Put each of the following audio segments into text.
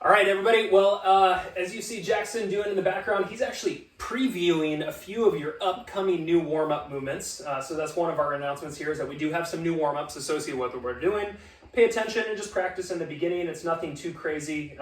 All right, everybody. Well, as you see Jackson doing in the background, he's actually previewing a few of your upcoming new warm-up movements. So that's one of our announcements here, is that we do have some new warm-ups associated with what we're doing. Pay attention and just practice in the beginning. It's nothing too crazy.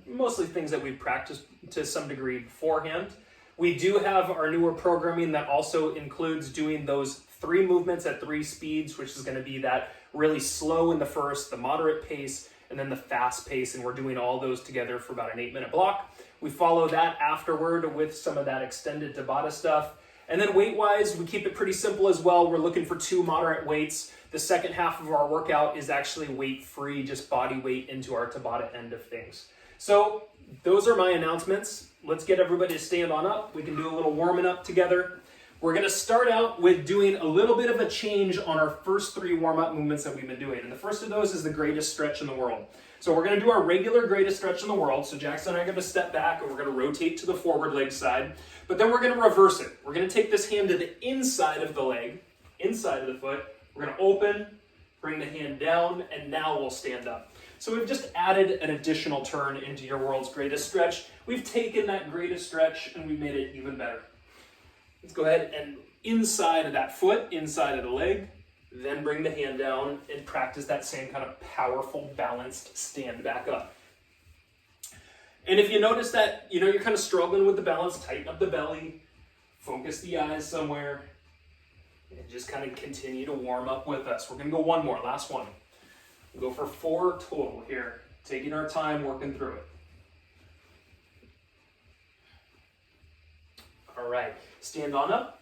Mostly things that we've practiced to some degree beforehand. We do have our newer programming that also includes doing those 3 movements at 3 speeds, which is going to be that really slow in the first, the moderate pace, and then the fast pace, and we're doing all those together for about an 8-minute block. We follow that afterward with some of that extended Tabata stuff. And then weight-wise, we keep it pretty simple as well. We're looking for 2 moderate weights. The second half of our workout is actually weight-free, just body weight into our Tabata end of things. So those are my announcements. Let's get everybody to stand on up. We can do a little warming up together. We're going to start out with doing a little bit of a change on our first 3 warm-up movements that we've been doing. And the first of those is the greatest stretch in the world. So we're going to do our regular greatest stretch in the world. So Jackson and I are going to step back and we're going to rotate to the forward leg side. But then we're going to reverse it. We're going to take this hand to the inside of the leg, inside of the foot. We're going to open, bring the hand down, and now we'll stand up. So we've just added an additional turn into your world's greatest stretch. We've taken that greatest stretch and we've made it even better. Let's go ahead and inside of that foot, inside of the leg, then bring the hand down and practice that same kind of powerful, balanced stand back up. And if you notice that, you're kind of struggling with the balance, tighten up the belly, focus the eyes somewhere, and just kind of continue to warm up with us. We're going to go one more, last one. We'll go for 4 total here, taking our time, working through it. All right, stand on up.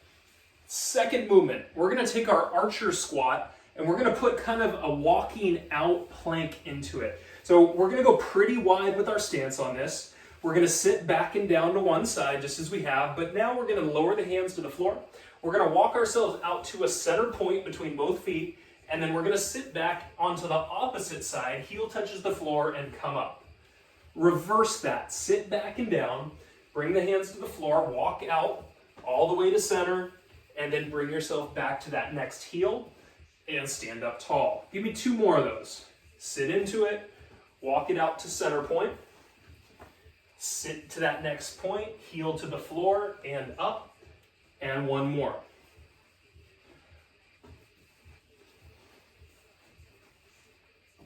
Second movement, we're going to take our archer squat and we're going to put kind of a walking out plank into it. So we're going to go pretty wide with our stance on this. We're going to sit back and down to one side just as we have, but now we're going to lower the hands to the floor. We're going to walk ourselves out to a center point between both feet, and then we're going to sit back onto the opposite side, heel touches the floor, and come up. Reverse that, sit back and down, bring the hands to the floor, walk out all the way to center, and then bring yourself back to that next heel and stand up tall. Give me 2 more of those. Sit into it, walk it out to center point, sit to that next point, heel to the floor and up, and 1 more.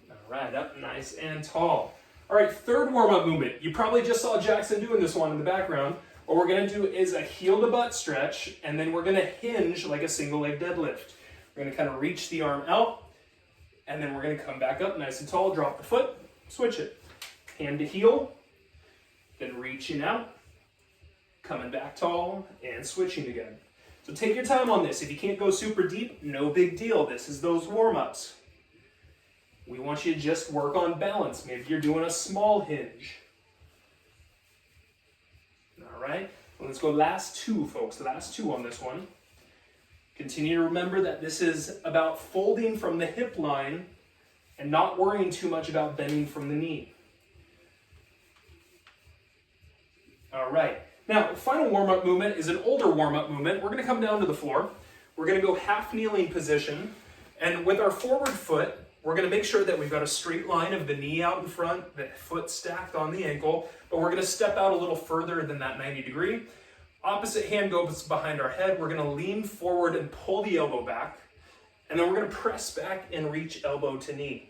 All right, up nice and tall. All right, third warm-up movement. You probably just saw Jackson doing this one in the background. What we're going to do is a heel to butt stretch, and then we're going to hinge like a single leg deadlift. We're going to kind of reach the arm out, and then we're going to come back up nice and tall, drop the foot, switch it. Hand to heel, then reaching out, coming back tall, and switching again. So take your time on this. If you can't go super deep, no big deal. This is those warm-ups. We want you to just work on balance. Maybe you're doing a small hinge. All right, well, let's go last 2, folks. The last 2 on this one. Continue to remember that this is about folding from the hip line and not worrying too much about bending from the knee. All right, now final warm-up movement is an older warm-up movement. We're going to come down to the floor. We're going to go half kneeling position, and with our forward foot, we're going to make sure that we've got a straight line of the knee out in front, the foot stacked on the ankle, but we're going to step out a little further than that 90 degree. Opposite hand goes behind our head. We're going to lean forward and pull the elbow back, and then we're going to press back and reach elbow to knee.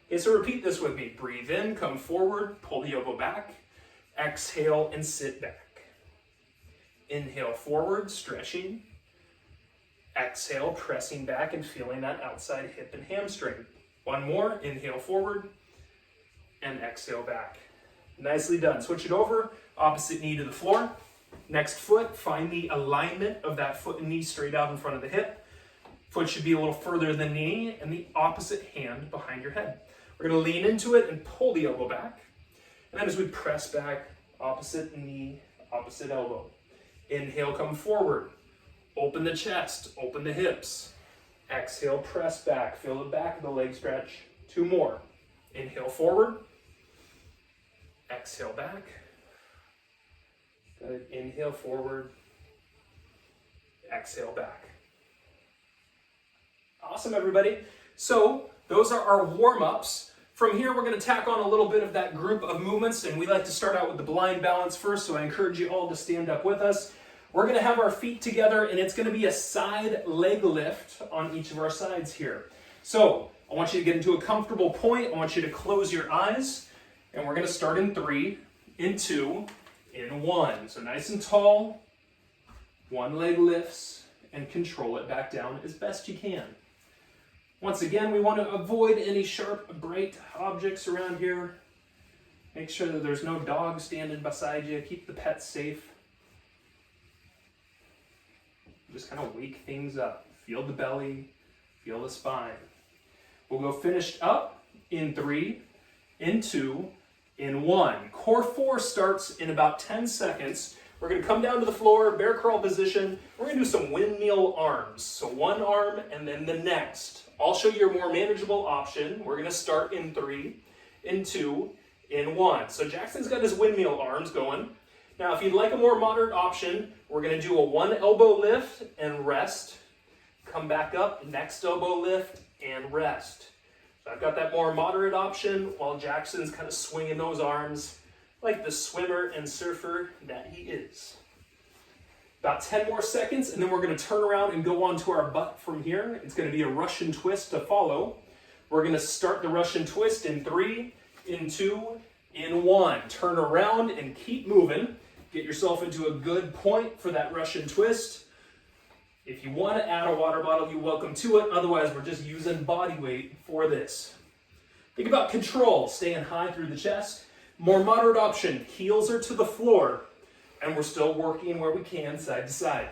Okay, so repeat this with me. Breathe in, come forward, pull the elbow back, exhale, and sit back. Inhale forward, stretching. Exhale, pressing back and feeling that outside hip and hamstring. 1 more, inhale forward, and exhale back. Nicely done. Switch it over, opposite knee to the floor. Next foot, find the alignment of that foot and knee straight out in front of the hip. Foot should be a little further than knee, and the opposite hand behind your head. We're going to lean into it and pull the elbow back. And then as we press back, opposite knee, opposite elbow. Inhale, come forward. Open the chest, open the hips. Exhale, press back. Feel the back of the leg stretch. 2 more. Inhale forward. Exhale back. Good. Inhale forward. Exhale back. Awesome, everybody. So those are our warm-ups From here, we're going to tack on a little bit of that group of movements, and we like to start out with the blind balance first, so I encourage you all to stand up with us. We're going to have our feet together, and it's going to be a side leg lift on each of our sides here. So I want you to get into a comfortable point. I want you to close your eyes, and we're going to start in 3, in 2, in 1. So nice and tall, one leg lifts, and control it back down as best you can. Once again, we want to avoid any sharp, bright objects around here. Make sure that there's no dog standing beside you. Keep the pets safe. Just kind of wake things up. Feel the belly, feel the spine. We'll go finished up in 3, in 2, in 1. Core 4 starts in about 10 seconds. We're going to come down to the floor, bear crawl position. We're going to do some windmill arms. So one arm and then the next. I'll show you a more manageable option. We're going to start in 3, in 2, in 1. So Jackson's got his windmill arms going. Now, if you'd like a more moderate option, we're going to do a 1 elbow lift and rest. Come back up, next elbow lift and rest. So I've got that more moderate option while Jackson's kind of swinging those arms like the swimmer and surfer that he is. About 10 more seconds, and then we're going to turn around and go onto our butt from here. It's going to be a Russian twist to follow. We're going to start the Russian twist in 3, in 2, in 1. Turn around and keep moving. Get yourself into a good point for that Russian twist. If you want to add a water bottle, you're welcome to it. Otherwise, we're just using body weight for this. Think about control, staying high through the chest. More moderate option, heels are to the floor, and we're still working where we can, side to side.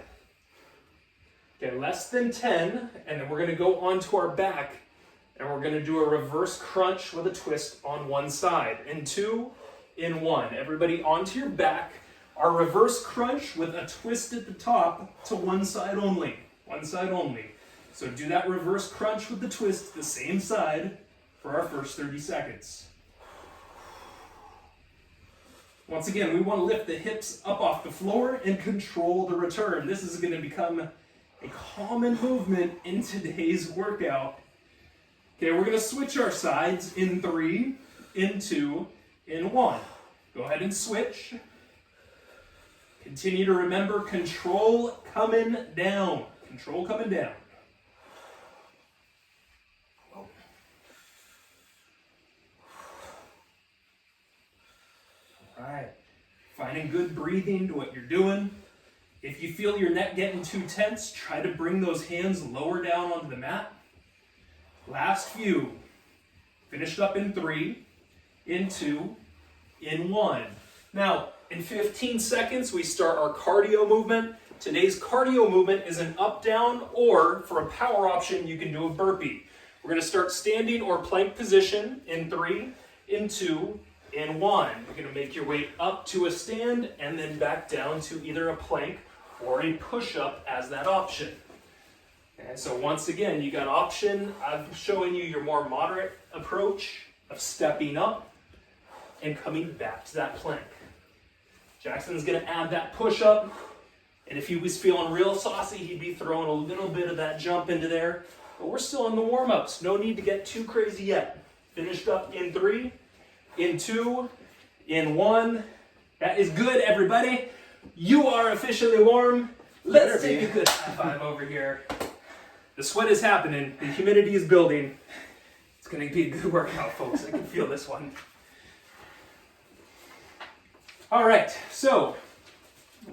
Okay, less than 10, and then we're going to go onto our back, and we're going to do a reverse crunch with a twist on one side. In 2, in 1. Everybody onto your back. Our reverse crunch with a twist at the top to one side only. One side only. So do that reverse crunch with the twist the same side for our first 30 seconds. Once again, we want to lift the hips up off the floor and control the return. This is going to become a common movement in today's workout. Okay, we're going to switch our sides in 3, in 2, in 1. Go ahead and switch. Continue to remember control coming down. Control coming down. All right. Finding good breathing to what you're doing. If you feel your neck getting too tense, try to bring those hands lower down onto the mat. Last few. Finished up in 3, in 2, in 1. Now, in 15 seconds, we start our cardio movement. Today's cardio movement is an up-down, or for a power option, you can do a burpee. We're going to start standing or plank position in 3, in 2, in 1. You're going to make your way up to a stand and then back down to either a plank or a push-up as that option. And so once again, you got option. I'm showing you your more moderate approach of stepping up and coming back to that plank. Jackson's going to add that push-up, and if he was feeling real saucy, he'd be throwing a little bit of that jump into there. But we're still in the warm-ups. No need to get too crazy yet. Finished up in 3, in 2, in 1. That is good, everybody. You are officially warm. Let's take a good high five over here. The sweat is happening. The humidity is building. It's going to be a good workout, folks. I can feel this one. All right, so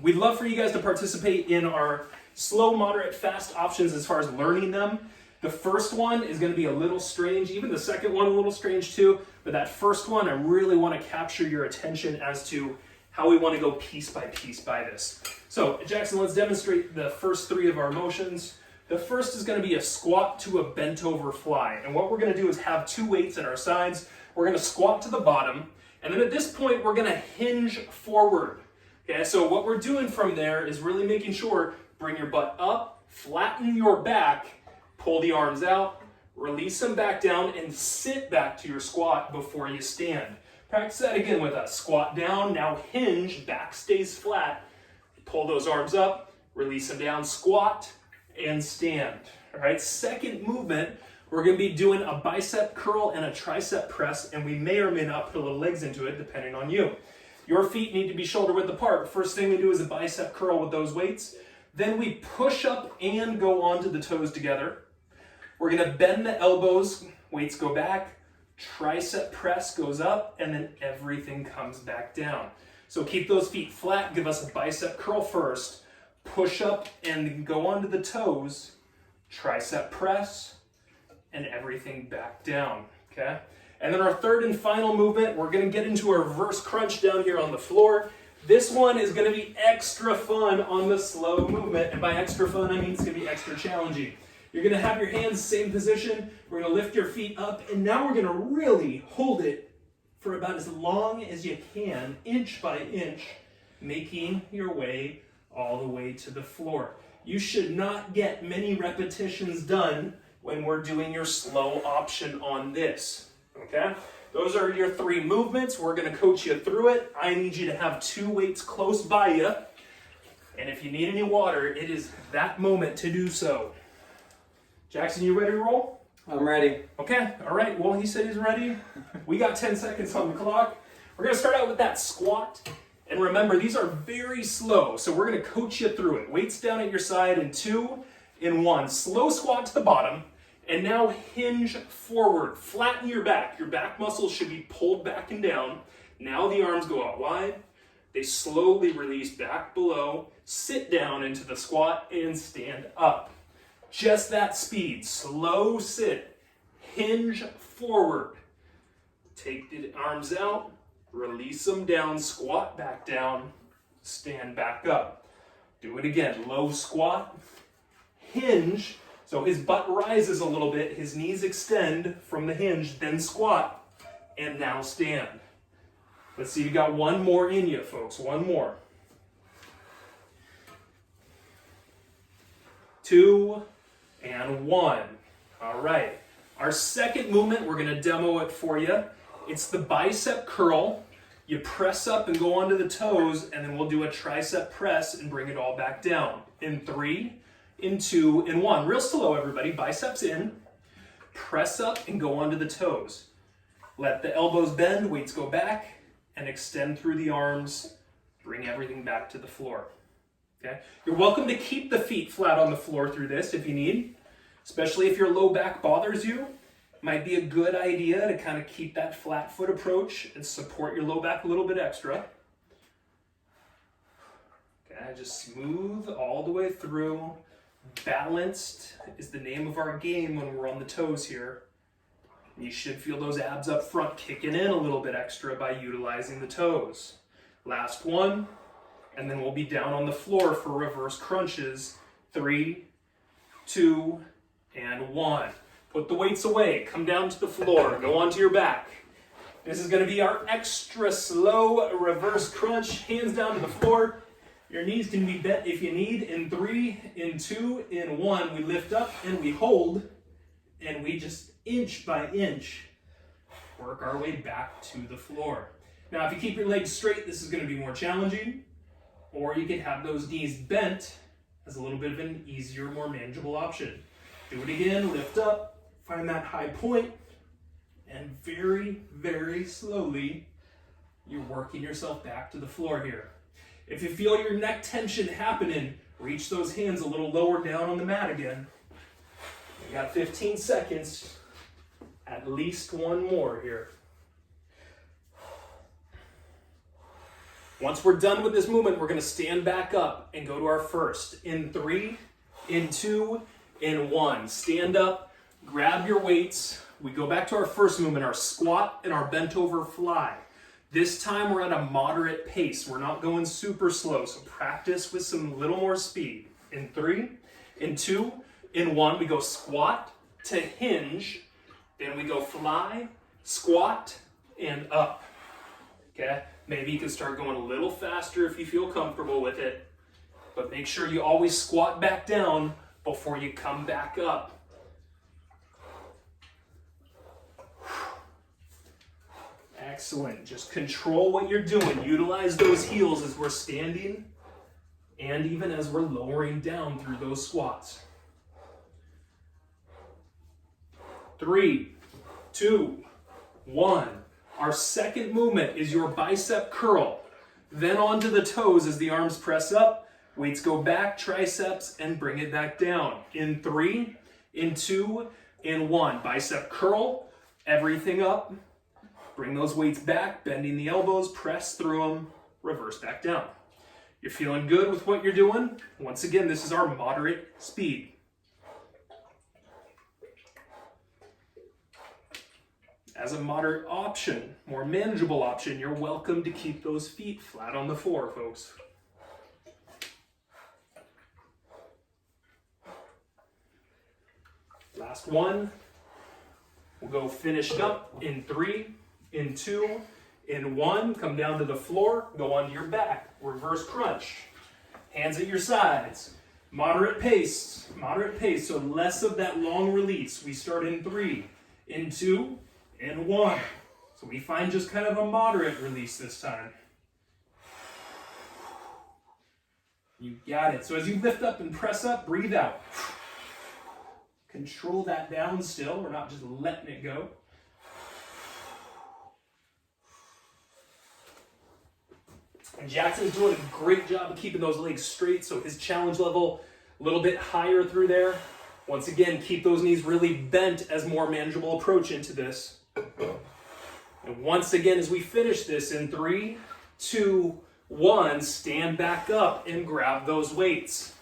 we'd love for you guys to participate in our slow, moderate, fast options as far as learning them. The first one is going to be a little strange, even the second one a little strange too, but that first one, I really want to capture your attention as to how we want to go piece by this. So Jackson, let's demonstrate the first 3 of our motions. The first is going to be a squat to a bent over fly. And what we're going to do is have 2 weights at our sides. We're going to squat to the bottom. And then at this point, we're going to hinge forward. Okay, so what we're doing from there is really making sure, bring your butt up, flatten your back, pull the arms out, release them back down, and sit back to your squat before you stand. Practice that again with us. Squat down, now hinge, back stays flat. Pull those arms up, release them down, squat, and stand. All right, second movement, We're going to be doing a bicep curl and a tricep press, and we may or may not put a little legs into it depending on you. Your feet need to be shoulder width apart. First thing we do is a bicep curl with those weights. Then we push up and go onto the toes together. We're going to bend the elbows, weights go back, tricep press goes up, and then everything comes back down. So keep those feet flat, give us a bicep curl first, push up and go onto the toes, tricep press, and everything back down, okay? And then our third and final movement, we're gonna get into a reverse crunch down here on the floor. This one is gonna be extra fun on the slow movement, and by extra fun, I mean it's gonna be extra challenging. You're gonna have your hands same position, we're gonna lift your feet up, and now we're gonna really hold it for about as long as you can, inch by inch, making your way all the way to the floor. You should not get many repetitions done when we're doing your slow option on this, okay? Those are your 3 movements. We're gonna coach you through it. I need you to have 2 weights close by you. And if you need any water, it is that moment to do so. Jackson, you ready to roll? I'm ready. Okay, all right. Well, he said he's ready. We got 10 seconds on the clock. We're gonna start out with that squat. And remember, these are very slow, so we're gonna coach you through it. Weights down at your side in 2, in 1. Slow squat to the bottom. And now hinge forward, flatten your back. Your back muscles should be pulled back and down. Now the arms go out wide. They slowly release back below, sit down into the squat, and stand up. Just that speed, slow sit, hinge forward. Take the arms out, release them down, squat back down, stand back up. Do it again, low squat, hinge. So his butt rises a little bit, his knees extend from the hinge, then squat, and now stand. Let's see, you got one more in you, folks, one more. 2, and 1. All right. Our second movement, we're gonna demo it for you. It's the bicep curl. You press up and go onto the toes, and then we'll do a tricep press and bring it all back down. In 3, in 2, in 1. Real slow, everybody. Biceps in. Press up and go onto the toes. Let the elbows bend, weights go back, and extend through the arms. Bring everything back to the floor. Okay? You're welcome to keep the feet flat on the floor through this if you need, especially if your low back bothers you. Might be a good idea to kind of keep that flat foot approach and support your low back a little bit extra. Okay, just smooth all the way through. Balanced is the name of our game when we're on the toes here. You should feel those abs up front kicking in a little bit extra by utilizing the toes. Last one, and then we'll be down on the floor for reverse crunches. 3, 2, and 1. Put the weights away, come down to the floor, go onto your back. This is gonna be our extra slow reverse crunch, hands down to the floor. Your knees can be bent if you need. In 3, in 2, in 1, we lift up and we hold, and we just inch by inch work our way back to the floor. Now, if you keep your legs straight, this is gonna be more challenging, or you could have those knees bent as a little bit of an easier, more manageable option. Do it again, lift up, find that high point, and very, very slowly, you're working yourself back to the floor here. If you feel your neck tension happening, reach those hands a little lower down on the mat again. You got 15 seconds, at least one more here. Once we're done with this movement, we're gonna stand back up and go to our first. In 3, in 2, in 1. Stand up, grab your weights. We go back to our first movement, our squat and our bent over fly. This time we're at a moderate pace. We're not going super slow, so practice with some little more speed. In 3, in 2, in 1, we go squat to hinge, then we go fly, squat, and up. Okay? Maybe you can start going a little faster if you feel comfortable with it, but make sure you always squat back down before you come back up. Excellent. Just control what you're doing. Utilize those heels as we're standing and even as we're lowering down through those squats. 3, 2, 1. Our second movement is your bicep curl. Then onto the toes as the arms press up. Weights go back, triceps, and bring it back down. In 3, in 2, in 1. Bicep curl, everything up. Bring those weights back, bending the elbows, press through them, reverse back down. You're feeling good with what you're doing? Once again, this is our moderate speed. As a moderate option, more manageable option, you're welcome to keep those feet flat on the floor, folks. Last one. We'll go finished up in 3, in 2, in 1. Come down to the floor, go onto your back, reverse crunch. Hands at your sides. Moderate pace, so less of that long release. We start in 3, in 2, in 1. So we find just kind of a moderate release this time. You got it. So as you lift up and press up, breathe out. Control that down still. We're not just letting it go. And Jackson's doing a great job of keeping those legs straight, so his challenge level a little bit higher through there. Once again, keep those knees really bent as more manageable approach into this. And once again, as we finish this in 3, 2, 1, stand back up and grab those weights.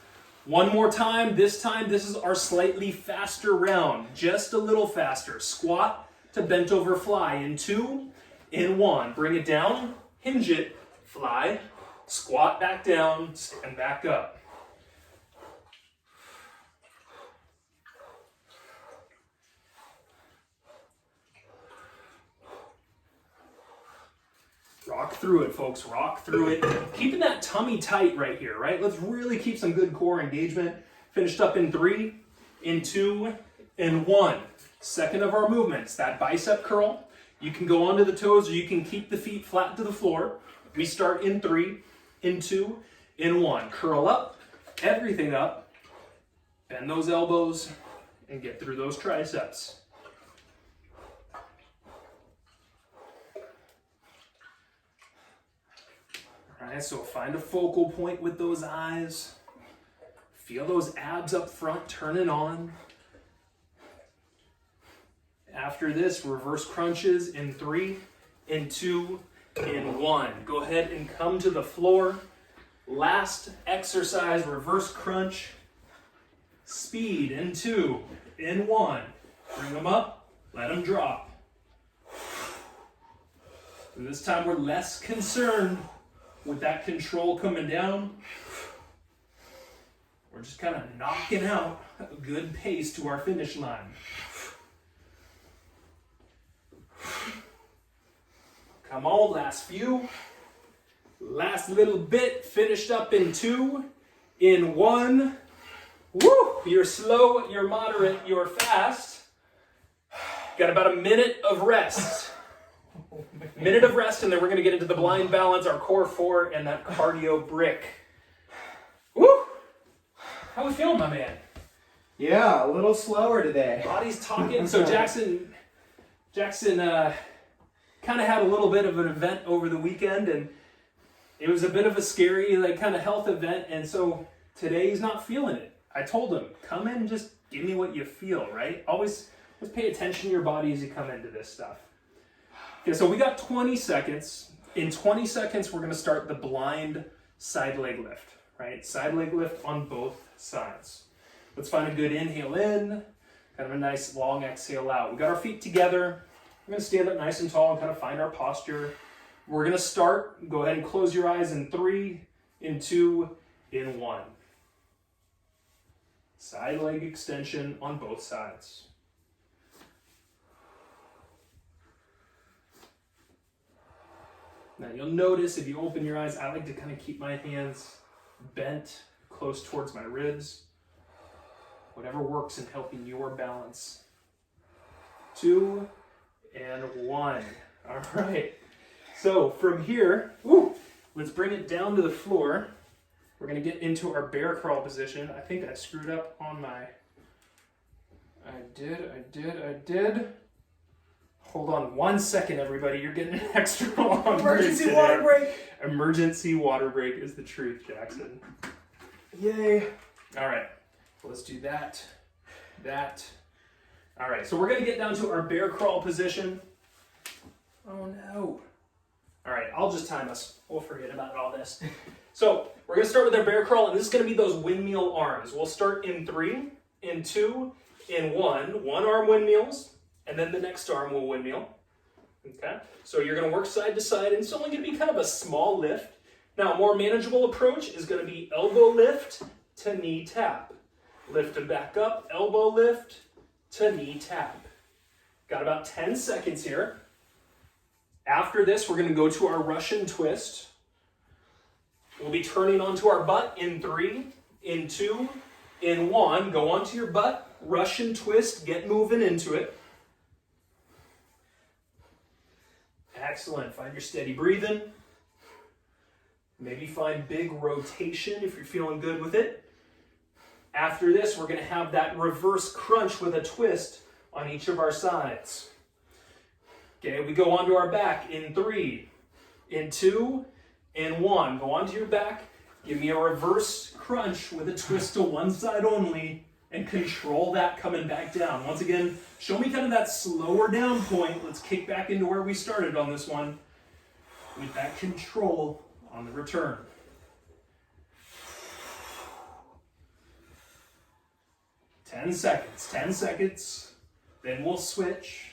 One more time. This is our slightly faster round, just a little faster. Squat to bent over fly in 2, in 1. Bring it down, hinge it, fly, squat back down, stand back up. Rock through it, folks. Rock through it. Keeping that tummy tight right here, right? Let's really keep some good core engagement. Finished up in 3, in 2, in 1. Second of our movements, that bicep curl. You can go onto the toes or you can keep the feet flat to the floor. We start in 3, in 2, in 1. Curl up, everything up. Bend those elbows and get through those triceps. All right, so find a focal point with those eyes. Feel those abs up front turning on. After this, reverse crunches in 3, in 2, in 1. Go ahead and come to the floor. Last exercise, reverse crunch. Speed in 2, in 1. Bring them up, let them drop. And this time we're less concerned with that control coming down. We're just kind of knocking out a good pace to our finish line. Come on, last few. Last little bit, finished up in 2, in 1. Woo! You're slow, you're moderate, you're fast. Got about a minute of rest. Minute of rest, and then we're going to get into the blind balance, our core 4, and that cardio brick. Woo! How we feeling, my man? Yeah, a little slower today. Body's talking. So Jackson kind of had a little bit of an event over the weekend, and it was a bit of a scary kind of health event, and so today he's not feeling it. I told him, come in and just give me what you feel, right? Always pay attention to your body as you come into this stuff. Okay, so we got 20 seconds. In 20 seconds, we're going to start the blind side leg lift, right? Side leg lift on both sides. Let's find a good inhale in, kind of a nice long exhale out. We got our feet together. We're going to stand up nice and tall and kind of find our posture. We're going to start. Go ahead and close your eyes in 3, in 2, in 1. Side leg extension on both sides. Now you'll notice if you open your eyes, I like to kind of keep my hands bent close towards my ribs. Whatever works in helping your balance. 2 and 1. All right. So from here, let's bring it down to the floor. We're going to get into our bear crawl position. I think I screwed up on my I did. Hold on 1 second, everybody. You're getting an extra long Emergency water break. Emergency water break is the truth, Jackson. Yay. All right, let's do that. All right, so we're gonna get down to our bear crawl position. Oh no. All right, I'll just time us. We'll forget about all this. So we're gonna start with our bear crawl, and this is gonna be those windmill arms. We'll start in 3, in 2, in 1. One arm windmills, and then the next arm will windmill. Okay, so you're gonna work side to side, and it's only gonna be kind of a small lift. Now, a more manageable approach is gonna be elbow lift to knee tap. Lift and back up, elbow lift to knee tap. Got about 10 seconds here. After this, we're gonna go to our Russian twist. We'll be turning onto our butt in 3, in 2, in 1. Go onto your butt, Russian twist, get moving into it. Excellent, find your steady breathing. Maybe find big rotation if you're feeling good with it. After this, we're gonna have that reverse crunch with a twist on each of our sides. Okay, we go onto our back in 3, in 2, in 1. Go onto your back, give me a reverse crunch with a twist to one side only, and control that coming back down. Once again, show me kind of that slower down point. Let's kick back into where we started on this one with that control on the return. Ten seconds, then we'll switch.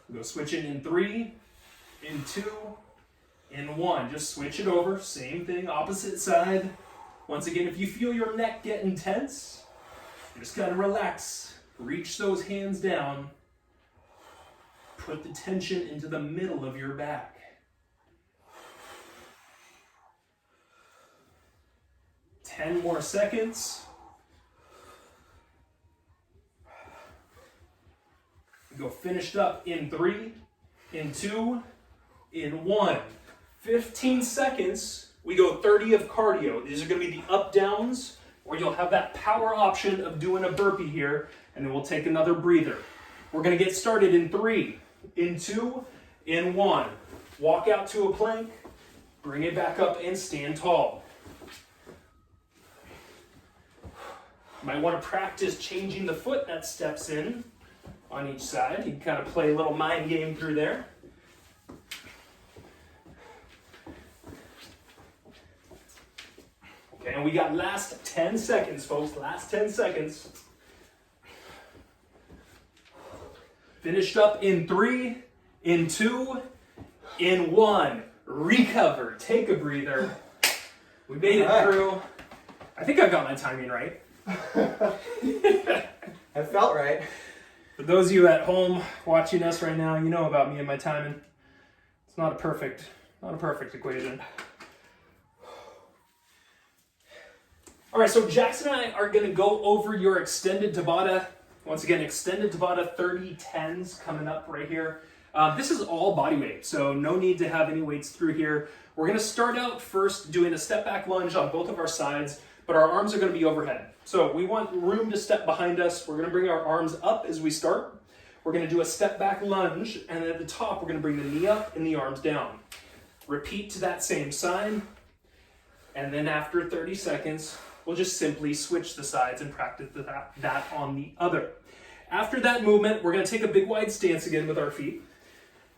We'll go switching in 3, in 2, in 1. Just switch it over, same thing, opposite side. Once again, if you feel your neck getting tense, just gotta relax. Reach those hands down. Put the tension into the middle of your back. Ten more seconds. Go finished up in 3, in 2, in 1. 15 seconds, we go 30 of cardio. These are gonna be the up downs, where you'll have that power option of doing a burpee here, and then we'll take another breather. We're gonna get started in 3, in 2, in 1. Walk out to a plank, bring it back up and stand tall. You might wanna practice changing the foot that steps in on each side. You can kind of play a little mind game through there. Okay, and we got last 10 seconds, folks. Last 10 seconds. Finished up in 3, in 2, in 1. Recover. Take a breather. We made it through. I think I got my timing right. That felt right. For those of you at home watching us right now, you know about me and my timing. It's not a perfect equation. All right, so Jackson and I are gonna go over your extended Tabata. Once again, extended Tabata 30-10s coming up right here. This is all body weight, so no need to have any weights through here. We're gonna start out first doing a step back lunge on both of our sides, but our arms are gonna be overhead. So we want room to step behind us. We're gonna bring our arms up as we start. We're gonna do a step back lunge, and then at the top, we're gonna bring the knee up and the arms down. Repeat to that same side, and then after 30 seconds, we'll just simply switch the sides and practice that on the other. After that movement, we're gonna take a big wide stance again with our feet,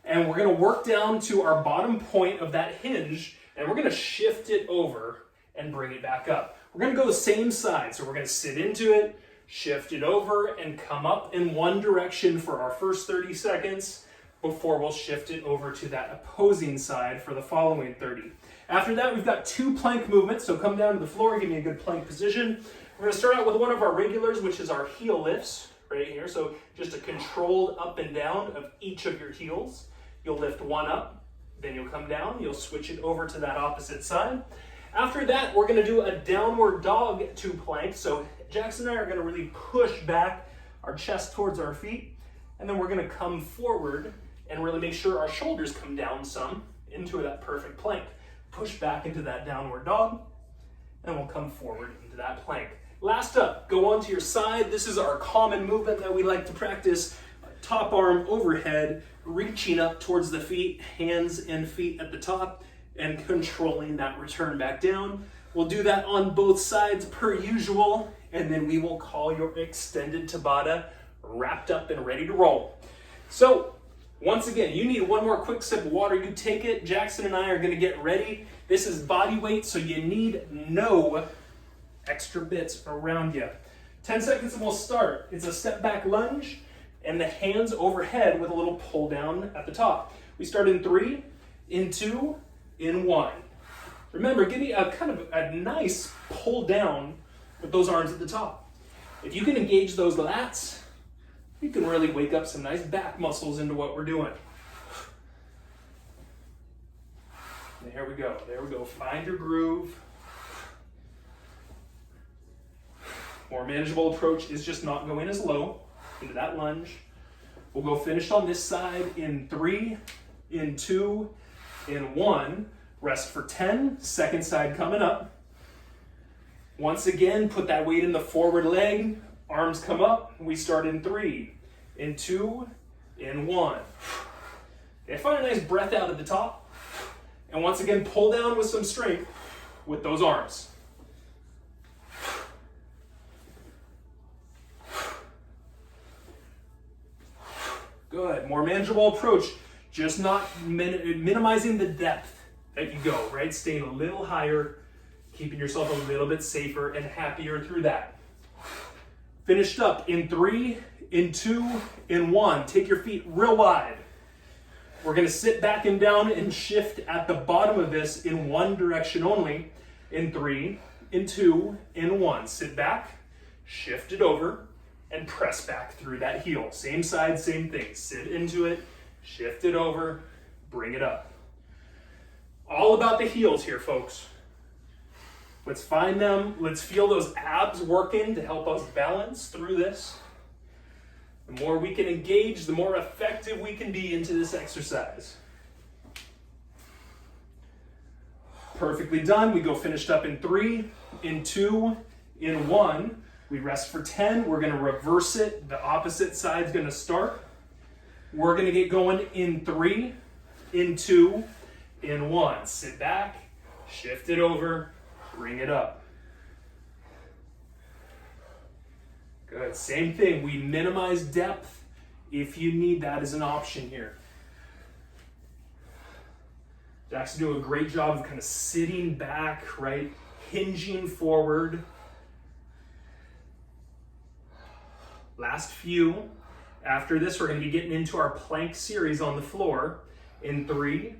and we're gonna work down to our bottom point of that hinge, and we're gonna shift it over and bring it back up. We're gonna go the same side, so we're gonna sit into it, shift it over, and come up in one direction for our first 30 seconds before we'll shift it over to that opposing side for the following 30. After that, we've got 2 plank movements, so come down to the floor, give me a good plank position. We're gonna start out with one of our regulars, which is our heel lifts right here. So just a controlled up and down of each of your heels. You'll lift one up, then you'll come down, you'll switch it over to that opposite side. After that, we're gonna do a downward dog to plank. So Jackson and I are gonna really push back our chest towards our feet, and then we're gonna come forward and really make sure our shoulders come down some into that perfect plank. Push back into that downward dog, and we'll come forward into that plank. Last up, go onto your side. This is our common movement that we like to practice. Top arm overhead, reaching up towards the feet, hands and feet at the top, and controlling that return back down. We'll do that on both sides per usual, and then we will call your extended Tabata wrapped up and ready to roll. So, once again, you need one more quick sip of water. You take it. Jackson and I are going to get ready. This is body weight, so you need no extra bits around you. 10 seconds and we'll start. It's a step back lunge and the hands overhead with a little pull down at the top. We start in 3, in 2, in 1. Remember, give me a kind of a nice pull down with those arms at the top. If you can engage those lats, you can really wake up some nice back muscles into what we're doing. There we go, there we go. Find your groove. More manageable approach is just not going as low into that lunge. We'll go finish on this side in 3, in 2, in 1. Rest for 10, second side coming up. Once again, put that weight in the forward leg. Arms come up. We start in 3, in 2, in 1. Okay, find a nice breath out at the top. And once again, pull down with some strength with those arms. Good, more manageable approach. Just not minimizing the depth that you go, right? Staying a little higher, keeping yourself a little bit safer and happier through that. Finished up in 3, in 2, in 1. Take your feet real wide. We're gonna sit back and down and shift at the bottom of this in one direction only. In 3, in 2, in 1. Sit back, shift it over, and press back through that heel. Same side, same thing. Sit into it, shift it over, bring it up. All about the heels here, folks. Let's find them. Let's feel those abs working to help us balance through this. The more we can engage, the more effective we can be into this exercise. Perfectly done. We go finished up in 3, in 2, in 1. We rest for 10. We're going to reverse it. The opposite side's going to start. We're going to get going in 3, in 2, in 1. Sit back, shift it over, bring it up. Good, same thing. We minimize depth if you need that as an option here. Jackson doing a great job of kind of sitting back, right? Hinging forward. Last few. After this, we're going to be getting into our plank series on the floor. In 3,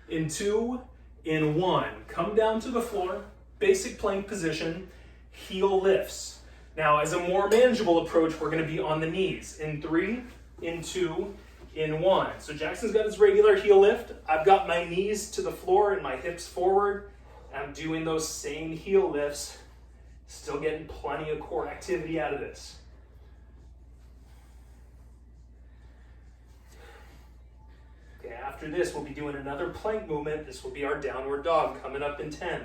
in 2, in 1. Come down to the floor, basic plank position, heel lifts. Now, as a more manageable approach, we're going to be on the knees. In 3, in 2, in 1. So Jackson's got his regular heel lift. I've got my knees to the floor and my hips forward. I'm doing those same heel lifts. Still getting plenty of core activity out of this. Okay, after this, we'll be doing another plank movement. This will be our downward dog coming up in 10.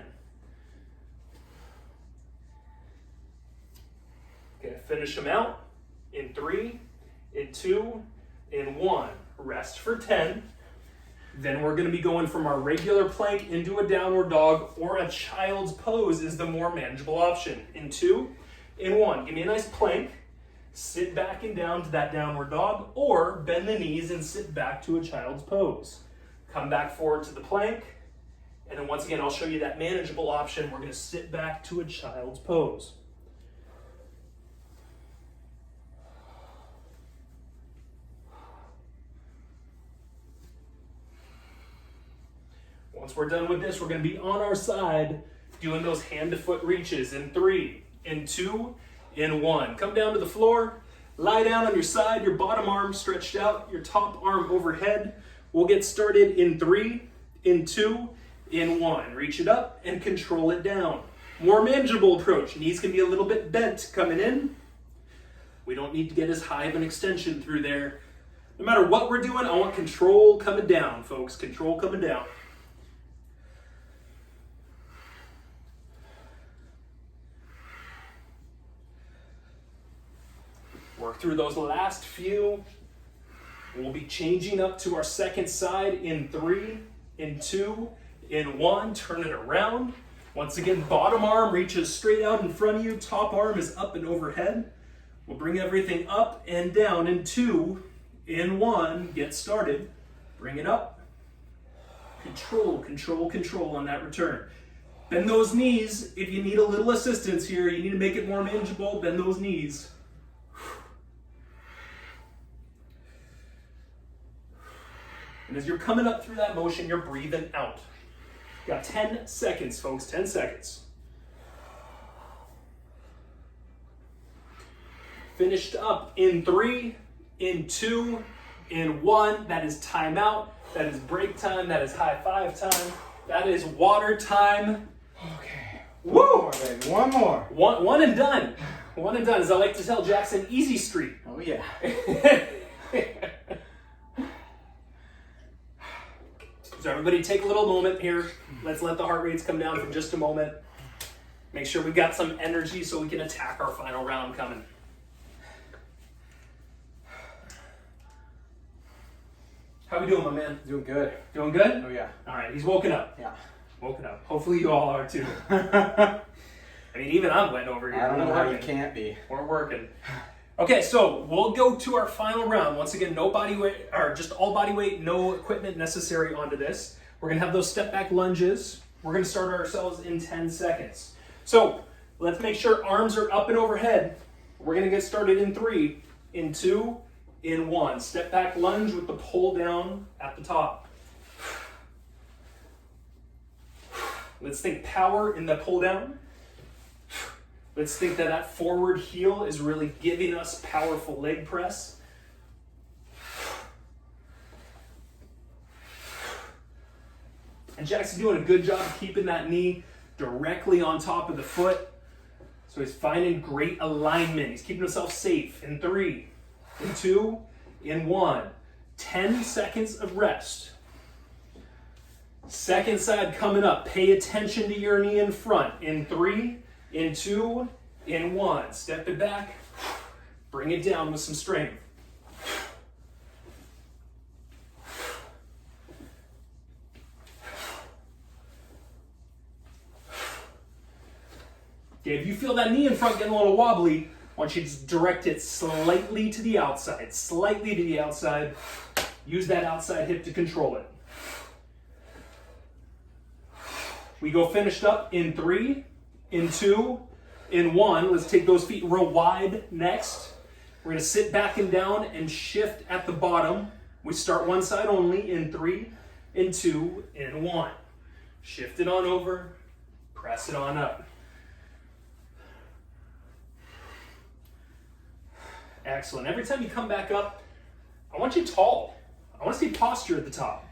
Okay, finish them out in 3, in 2, in 1. Rest for 10. Then we're going to be going from our regular plank into a downward dog, or a child's pose is the more manageable option. In 2, in 1. Give me a nice plank. Sit back and down to that downward dog, or bend the knees and sit back to a child's pose. Come back forward to the plank, and then once again, I'll show you that manageable option. We're going to sit back to a child's pose. Once we're done with this, we're going to be on our side doing those hand to foot reaches in 3, in 2, in 1. Come down to the floor, lie down on your side, your bottom arm stretched out, your top arm overhead. We'll get started in 3, in 2, in 1. Reach it up and control it down. More manageable approach. Knees can be a little bit bent coming in. We don't need to get as high of an extension through there. No matter what we're doing, I want control coming down, folks. Control coming down. Work through those last few. We'll be changing up to our second side in 3, in 2, in 1. Turn it around. Once again, bottom arm reaches straight out in front of you. Top arm is up and overhead. We'll bring everything up and down in 2, in 1. Get started. Bring it up. Control, control, control on that return. Bend those knees. If you need a little assistance here, you need to make it more manageable, bend those knees. And as you're coming up through that motion, you're breathing out. You got 10 seconds, folks, 10 seconds. Finished up in 3, in 2, in 1. That is timeout. That is break time. That is high five time. That is water time. Okay. Woo! One more, baby. One more. One and done. One and done. As I like to tell Jackson, easy street. Oh, yeah. So everybody take a little moment here. Let's let the heart rates come down for just a moment. Make sure we've got some energy so we can attack our final round coming. How we doing, my man? Doing good. Doing good? Oh, yeah. All right, he's woken up. Yeah. Woken up. Hopefully you all are too. I mean, even I'm wet over here. I don't know how you working. can't be. We're working. Okay, so we'll go to our final round. Once again, no body weight, or just all body weight, no equipment necessary onto this. We're gonna have those step back lunges. We're gonna start ourselves in 10 seconds. So let's make sure arms are up and overhead. We're gonna get started in 3, in 2, in 1. Step back lunge with the pull down at the top. Let's think power in the pull down. Let's think that that forward heel is really giving us powerful leg press. And Jack's doing a good job keeping that knee directly on top of the foot. So he's finding great alignment. He's keeping himself safe in 3, in 2, in 1. 10 seconds of rest. Second side coming up. Pay attention to your knee in front. In 3, in 2, in 1. Step it back. Bring it down with some strength. Okay, if you feel that knee in front getting a little wobbly, I want you to just direct it slightly to the outside. Slightly to the outside. Use that outside hip to control it. We go finished up in 3, in 2, in 1. Let's take those feet real wide next. We're going to sit back and down and shift at the bottom. We start one side only in 3, in 2, in 1. Shift it on over, press it on up. Excellent. Every time you come back up, I want you tall. I want to see posture at the top.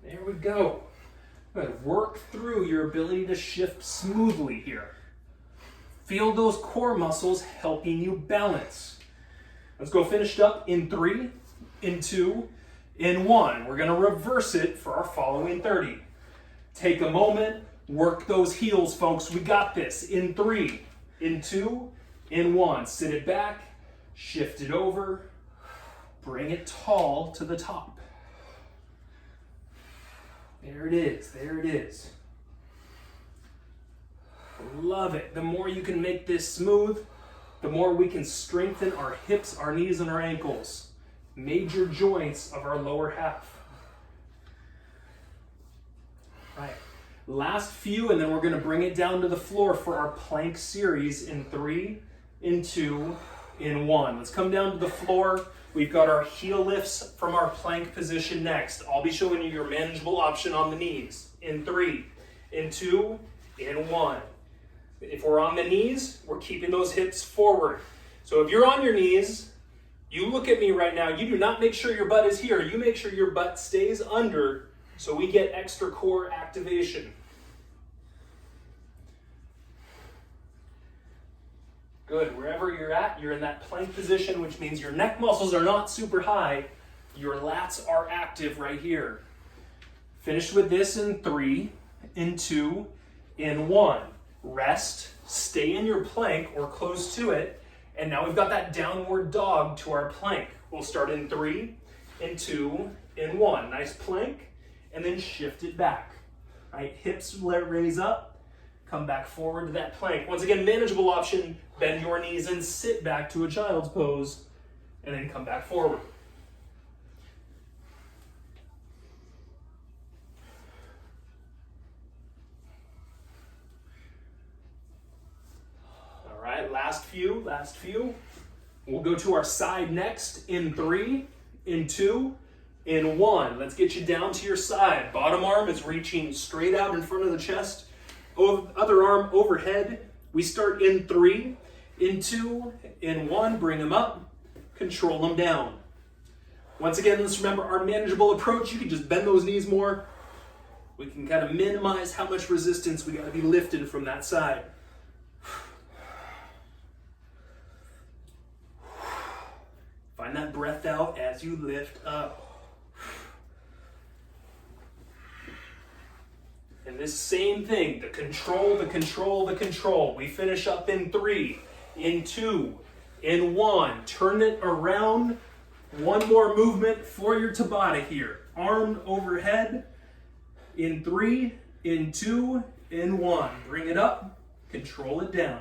There we go. Good. Work through your ability to shift smoothly here. Feel those core muscles helping you balance. Let's go finished up in 3, in 2, in 1. We're going to reverse it for our following 30. Take a moment, work those heels, folks. We got this. In 3, in 2, in 1. Sit it back, shift it over, bring it tall to the top. There it is, there it is. Love it. The more you can make this smooth, the more we can strengthen our hips, our knees, and our ankles. Major joints of our lower half. Right. Last few, and then we're going to bring it down to the floor for our plank series in 3, in 2, in 1. Let's come down to the floor. We've got our heel lifts from our plank position next. I'll be showing you your manageable option on the knees. In 3, in 2, in 1. If we're on the knees, we're keeping those hips forward. So if you're on your knees, you look at me right now, you do not make sure your butt is here. You make sure your butt stays under so we get extra core activation. Good, wherever you're at, you're in that plank position, which means your neck muscles are not super high. Your lats are active right here. Finish with this in 3, in 2, in 1. Rest, stay in your plank or close to it, and now we've got that downward dog to our plank. We'll start in 3, in 2, in 1. Nice plank, and then shift it back. Right, hips raise up, come back forward to that plank. Once again, manageable option, bend your knees and sit back to a child's pose, and then come back forward. All right, last few. We'll go to our side next in 3, in 2, in 1. Let's get you down to your side. Bottom arm is reaching straight out in front of the chest. Other arm overhead. We start in 3, in 2, in 1. Bring them up, control them down. Once again, let's remember our manageable approach. You can just bend those knees more. We can kind of minimize how much resistance we got to be lifting from that side. Find that breath out as you lift up. And this same thing, the control. We finish up in 3, in 2, in 1. Turn it around. One more movement for your Tabata here. Arm overhead. In 3, in 2, in 1. Bring it up, control it down.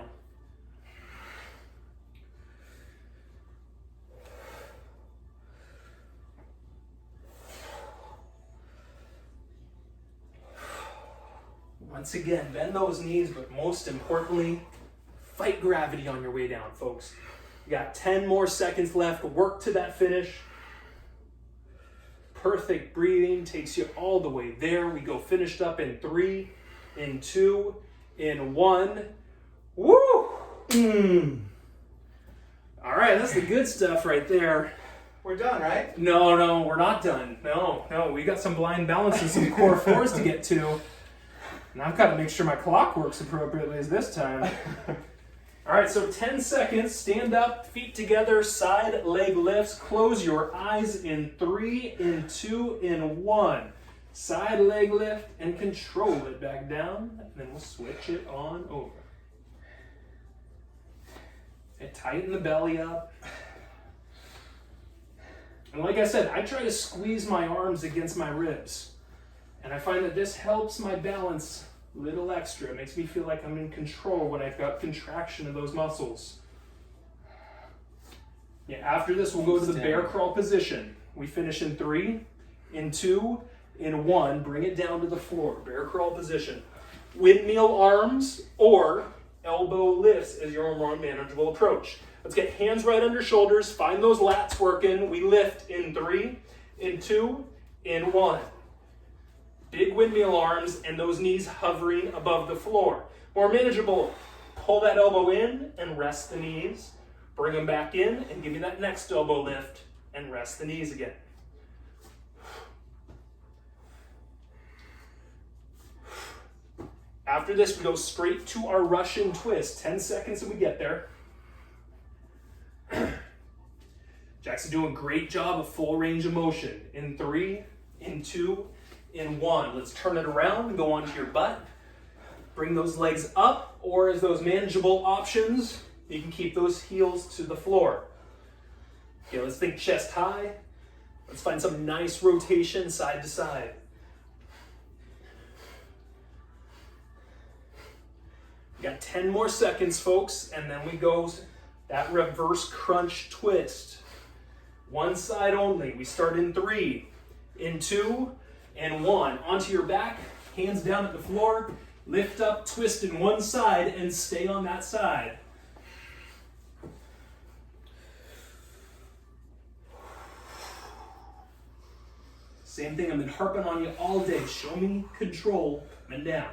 Once again, bend those knees, but most importantly, fight gravity on your way down, folks. You got 10 more seconds left. Work to that finish. Perfect breathing takes you all the way there. We go finished up in 3, in 2, in 1. Woo! All right, that's the good stuff right there. We're done, right? No, we're not done. No, we got some blind balance and some core 4s to get to. And I've got to make sure my clock works appropriately as this time. All right, so 10 seconds. Stand up, feet together, side leg lifts. Close your eyes in 3, in 2, in 1. Side leg lift and control it back down. And then we'll switch it on over. And tighten the belly up. And like I said, I try to squeeze my arms against my ribs. And I find that this helps my balance a little extra. It makes me feel like I'm in control when I've got contraction of those muscles. Yeah, after this, we'll go to the bear crawl position. We finish in 3, in 2, in 1. Bring it down to the floor. Bear crawl position. Windmill arms or elbow lifts is your more manageable approach. Let's get hands right under shoulders. Find those lats working. We lift in 3, in 2, in 1. Big windmill arms and those knees hovering above the floor. More manageable. Pull that elbow in and rest the knees. Bring them back in and give me that next elbow lift and rest the knees again. After this, we go straight to our Russian twist. 10 seconds and we get there. Jackson doing a great job of full range of motion. In 3, in 2, in 1. Let's turn it around and go onto your butt. Bring those legs up, or as those manageable options, you can keep those heels to the floor. Okay, let's think chest high. Let's find some nice rotation side to side. We got 10 more seconds, folks, and then we go that reverse crunch twist. One side only. We start in 3, in 2, and 1. Onto your back, hands down at the floor, lift up, twist in one side, and stay on that side. Same thing, I've been harping on you all day. Show me control and down.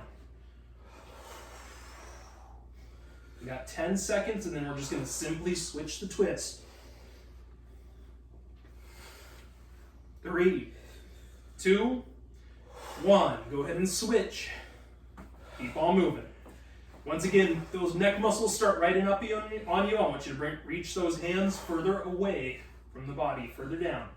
We got 10 seconds, and then we're just going to simply switch the twist. 3, 2, 1. Go ahead and switch. Keep on moving. Once again, those neck muscles start riding up on you. I want you to reach those hands further away from the body, further down.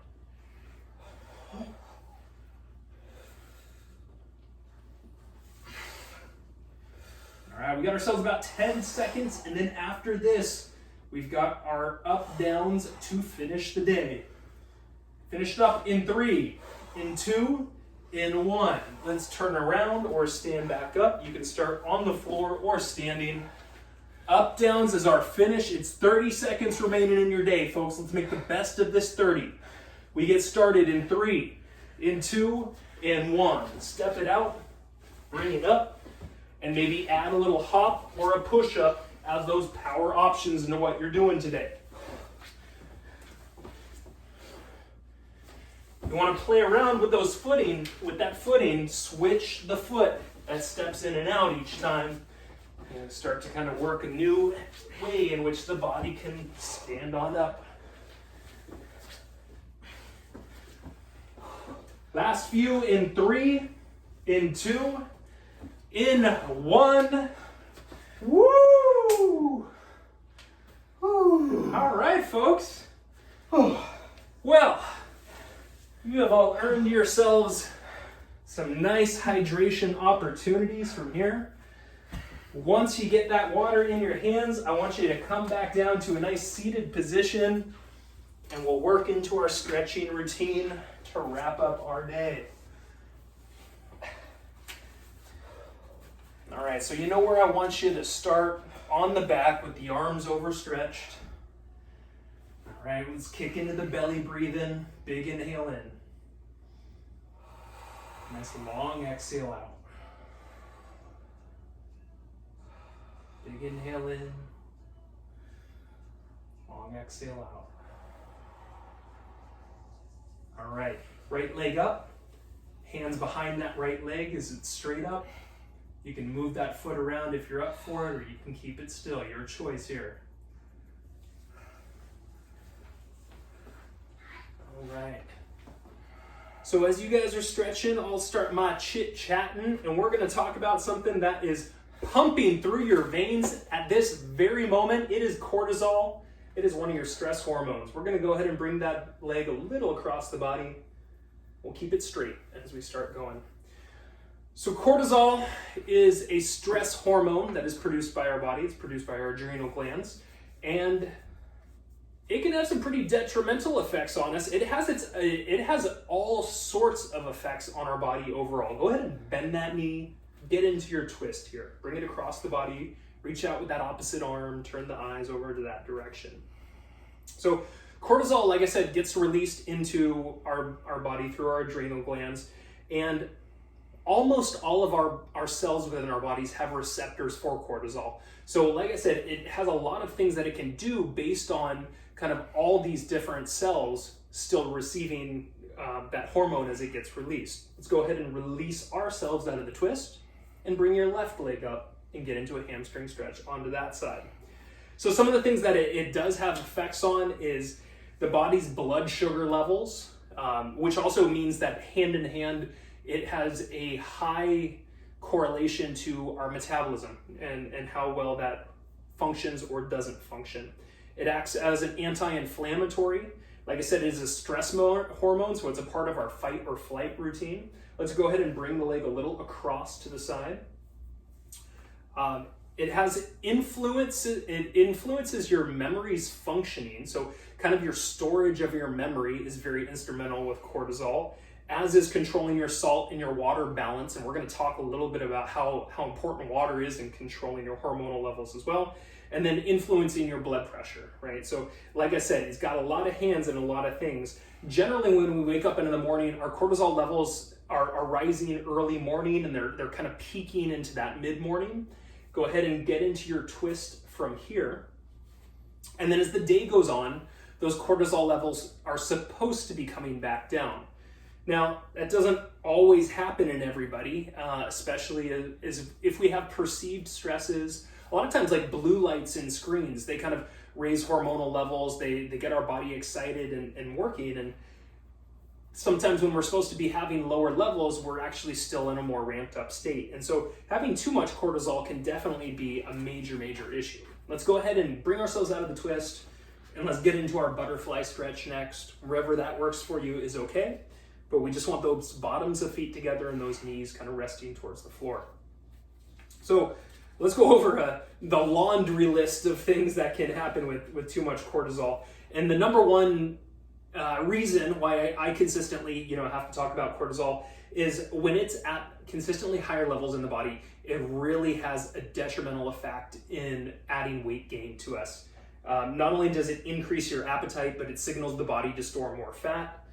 All right, right, we got ourselves about 10 seconds, and then after this, we've got our up downs to finish the day. Finish it up in 3, in 2, in 1. Let's turn around or stand back up. You can start on the floor or standing. Up downs is our finish. It's 30 seconds remaining in your day, folks. Let's make the best of this 30. We get started in 3, in 2, in 1. Step it out, bring it up, and maybe add a little hop or a push-up as those power options into what you're doing today. You want to play around with those footing, switch the foot that steps in and out each time, and start to kind of work a new way in which the body can stand on up. Last few in 3, in 2, in 1. Woo! Woo. All right, folks. Well, you have all earned yourselves some nice hydration opportunities from here. Once you get that water in your hands, I want you to come back down to a nice seated position, and we'll work into our stretching routine to wrap up our day. All right, so you know where I want you to start, on the back with the arms overstretched. All right, let's kick into the belly breathing. Big inhale in. Nice long exhale out. Big inhale in. Long exhale out. All right, right leg up. Hands behind that right leg as it's straight up. You can move that foot around if you're up for it, or you can keep it still. Your choice here. All right. So as you guys are stretching, I'll start my chit-chatting, and we're going to talk about something that is pumping through your veins at this very moment. It is cortisol. It is one of your stress hormones. We're going to go ahead and bring that leg a little across the body. We'll keep it straight as we start going. So cortisol is a stress hormone that is produced by our body. It's produced by our adrenal glands, and it can have some pretty detrimental effects on us. It has all sorts of effects on our body overall. Go ahead and bend that knee, get into your twist here. Bring it across the body, reach out with that opposite arm, turn the eyes over to that direction. So cortisol, like I said, gets released into our body through our adrenal glands, and almost all of our cells within our bodies have receptors for cortisol. So like I said, it has a lot of things that it can do based on kind of all these different cells still receiving that hormone as it gets released. Let's go ahead and release ourselves out of the twist and bring your left leg up and get into a hamstring stretch onto that side. So some of the things that it does have effects on is the body's blood sugar levels, which also means that hand in hand, it has a high correlation to our metabolism and how well that functions or doesn't function. It acts as an anti-inflammatory. Like I said, it is a stress hormone, so it's a part of our fight or flight routine. Let's go ahead and bring the leg a little across to the side. It influences your memory's functioning. So kind of your storage of your memory is very instrumental with cortisol, as is controlling your salt and your water balance. And we're going to talk a little bit about how important water is in controlling your hormonal levels as well. And then influencing your blood pressure, right? So like I said, it's got a lot of hands and a lot of things. Generally, when we wake up in the morning, our cortisol levels are rising early morning, and they're kind of peaking into that mid-morning. Go ahead and get into your twist from here. And then as the day goes on, those cortisol levels are supposed to be coming back down. Now, that doesn't always happen in everybody, especially as if we have perceived stresses. A lot of times, like blue lights and screens, they kind of raise hormonal levels, they get our body excited and working, and sometimes when we're supposed to be having lower levels, we're actually still in a more ramped up state. And so having too much cortisol can definitely be a major issue. Let's go ahead and bring ourselves out of the twist, and let's get into our butterfly stretch next. Wherever that works for you is okay, but we just want those bottoms of feet together and those knees kind of resting towards the floor. So let's go over the laundry list of things that can happen with too much cortisol. And the number one reason why I consistently, have to talk about cortisol is when it's at consistently higher levels in the body, it really has a detrimental effect in adding weight gain to us. Not only does it increase your appetite, but it signals the body to store more fat.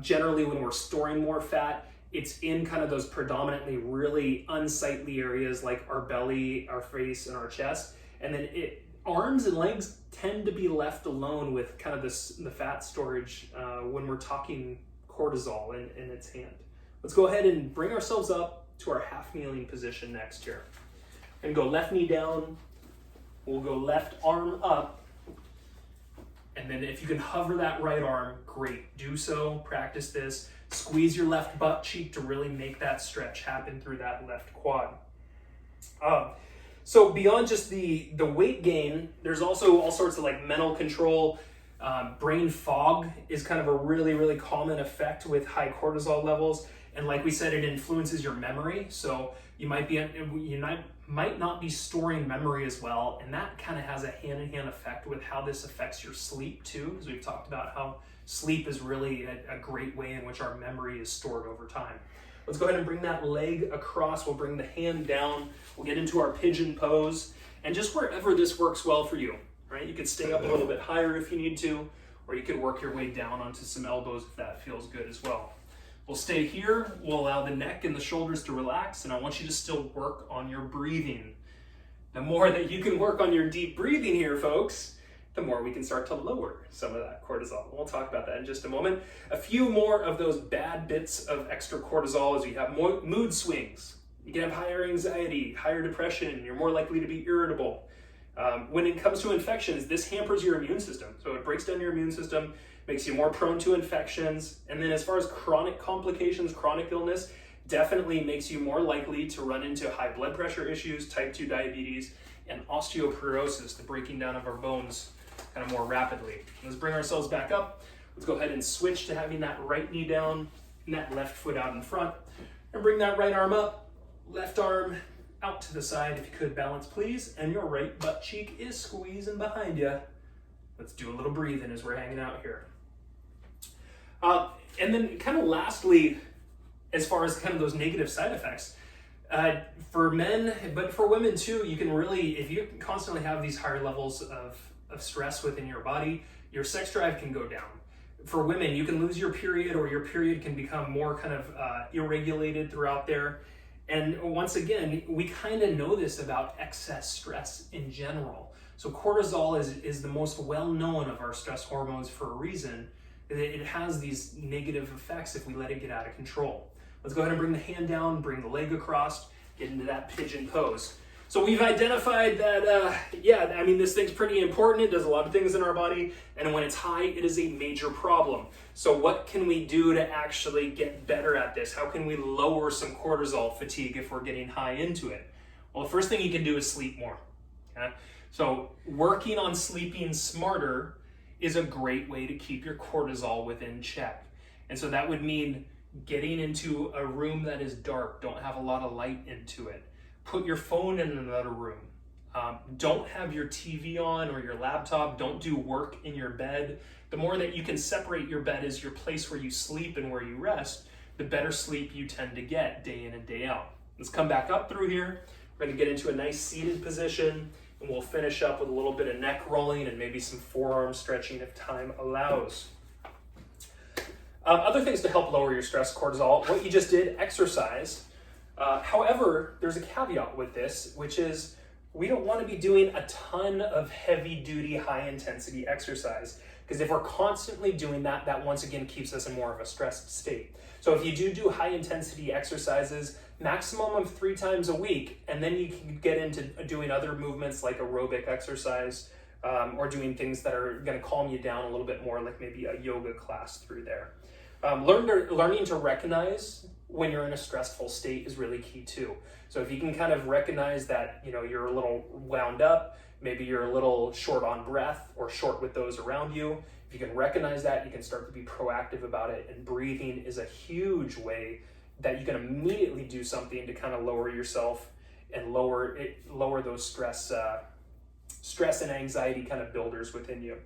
Generally, when we're storing more fat, it's in kind of those predominantly really unsightly areas like our belly, our face, and our chest. And then arms and legs tend to be left alone with kind of the fat storage when we're talking cortisol in its hand. Let's go ahead and bring ourselves up to our half kneeling position next here. And go left knee down. We'll go left arm up. And then if you can hover that right arm, great. Do so, practice this. Squeeze your left butt cheek to really make that stretch happen through that left quad. So beyond just the weight gain, there's also all sorts of like mental control. Brain fog is kind of a really, really common effect with high cortisol levels. And like we said, it influences your memory. So you might not be storing memory as well. And that kind of has a hand-in-hand effect with how this affects your sleep too, because we've talked about how sleep is really a great way in which our memory is stored over time. Let's go ahead and bring that leg across. We'll bring the hand down. We'll get into our pigeon pose. And just wherever this works well for you, right? You could stay up a little bit higher if you need to, or you could work your way down onto some elbows if that feels good as well. We'll stay here. We'll allow the neck and the shoulders to relax, and I want you to still work on your breathing. The more that you can work on your deep breathing here, folks, the more we can start to lower some of that cortisol. We'll talk about that in just a moment. A few more of those bad bits of extra cortisol as you have more mood swings. You can have higher anxiety, higher depression. You're more likely to be irritable. When it comes to infections, this hampers your immune system. So it breaks down your immune system, makes you more prone to infections. And then as far as chronic complications, chronic illness, definitely makes you more likely to run into high blood pressure issues, type 2 diabetes, and osteoporosis, the breaking down of our bones kind of more rapidly. Let's bring ourselves back up. Let's go ahead and switch to having that right knee down and that left foot out in front. And bring that right arm up, left arm out to the side if you could, balance please. And your right butt cheek is squeezing behind you. Let's do a little breathing as we're hanging out here. And then kind of lastly, as far as kind of those negative side effects, for men, but for women too, you can really, if you constantly have these higher levels of stress within your body, your sex drive can go down. For women, you can lose your period, or your period can become more kind of irregulated throughout there. And once again, we kind of know this about excess stress in general. So cortisol is the most well-known of our stress hormones for a reason. It has these negative effects if we let it get out of control. Let's go ahead and bring the hand down, bring the leg across, get into that pigeon pose. So we've identified that, this thing's pretty important. It does a lot of things in our body. And when it's high, it is a major problem. So what can we do to actually get better at this? How can we lower some cortisol fatigue if we're getting high into it? Well, the first thing you can do is sleep more. Okay? So working on sleeping smarter is a great way to keep your cortisol within check. And so that would mean getting into a room that is dark. Don't have a lot of light into it. Put your phone in another room. Don't have your TV on or your laptop. Don't do work in your bed. The more that you can separate your bed as your place where you sleep and where you rest, the better sleep you tend to get day in and day out. Let's come back up through here. We're going to get into a nice seated position, and we'll finish up with a little bit of neck rolling and maybe some forearm stretching if time allows. Other things to help lower your stress cortisol, what you just did, exercise. However, there's a caveat with this, which is we don't want to be doing a ton of heavy-duty, high-intensity exercise, because if we're constantly doing that, that once again keeps us in more of a stressed state. So if you do high-intensity exercises, maximum of 3 times a week, and then you can get into doing other movements like aerobic exercise, or doing things that are going to calm you down a little bit more, like maybe a yoga class through there. Learning to recognize when you're in a stressful state is really key too. So if you can kind of recognize that, you're a little wound up, maybe you're a little short on breath or short with those around you, if you can recognize that, you can start to be proactive about it. And breathing is a huge way that you can immediately do something to kind of lower yourself and lower those stress and anxiety kind of builders within you.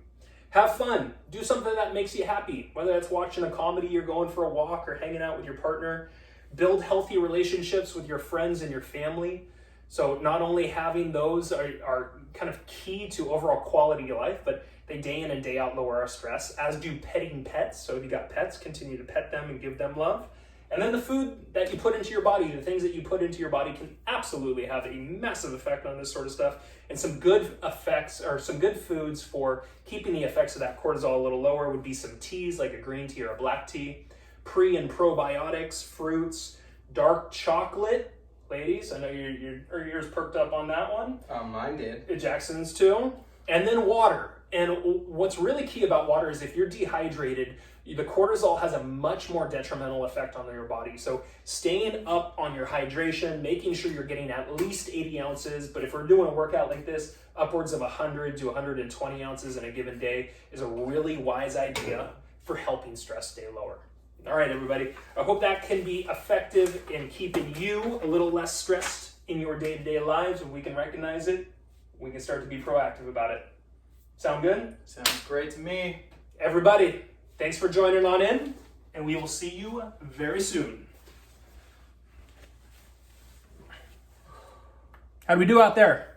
Have fun. Do something that makes you happy, whether that's watching a comedy, you're going for a walk, or hanging out with your partner. Build healthy relationships with your friends and your family. So not only having those are kind of key to overall quality of life, but they day in and day out lower our stress, as do petting pets. So if you got pets, continue to pet them and give them love. And then the food that you put into your body, the things that you put into your body can absolutely have a massive effect on this sort of stuff. And some good effects, or some good foods for keeping the effects of that cortisol a little lower, would be some teas, like a green tea or a black tea, pre and probiotics, fruits, dark chocolate. Ladies, I know your ears perked up on that one. Mine did. Jackson's too. And then water. And what's really key about water is if you're dehydrated, the cortisol has a much more detrimental effect on your body. So staying up on your hydration, making sure you're getting at least 80 ounces, but if we're doing a workout like this, upwards of 100 to 120 ounces in a given day is a really wise idea for helping stress stay lower. All right, everybody. I hope that can be effective in keeping you a little less stressed in your day-to-day lives. If we can recognize it, we can start to be proactive about it. Sound good? Sounds great to me. Everybody, thanks for joining on in, and we will see you very soon. How'd we do out there?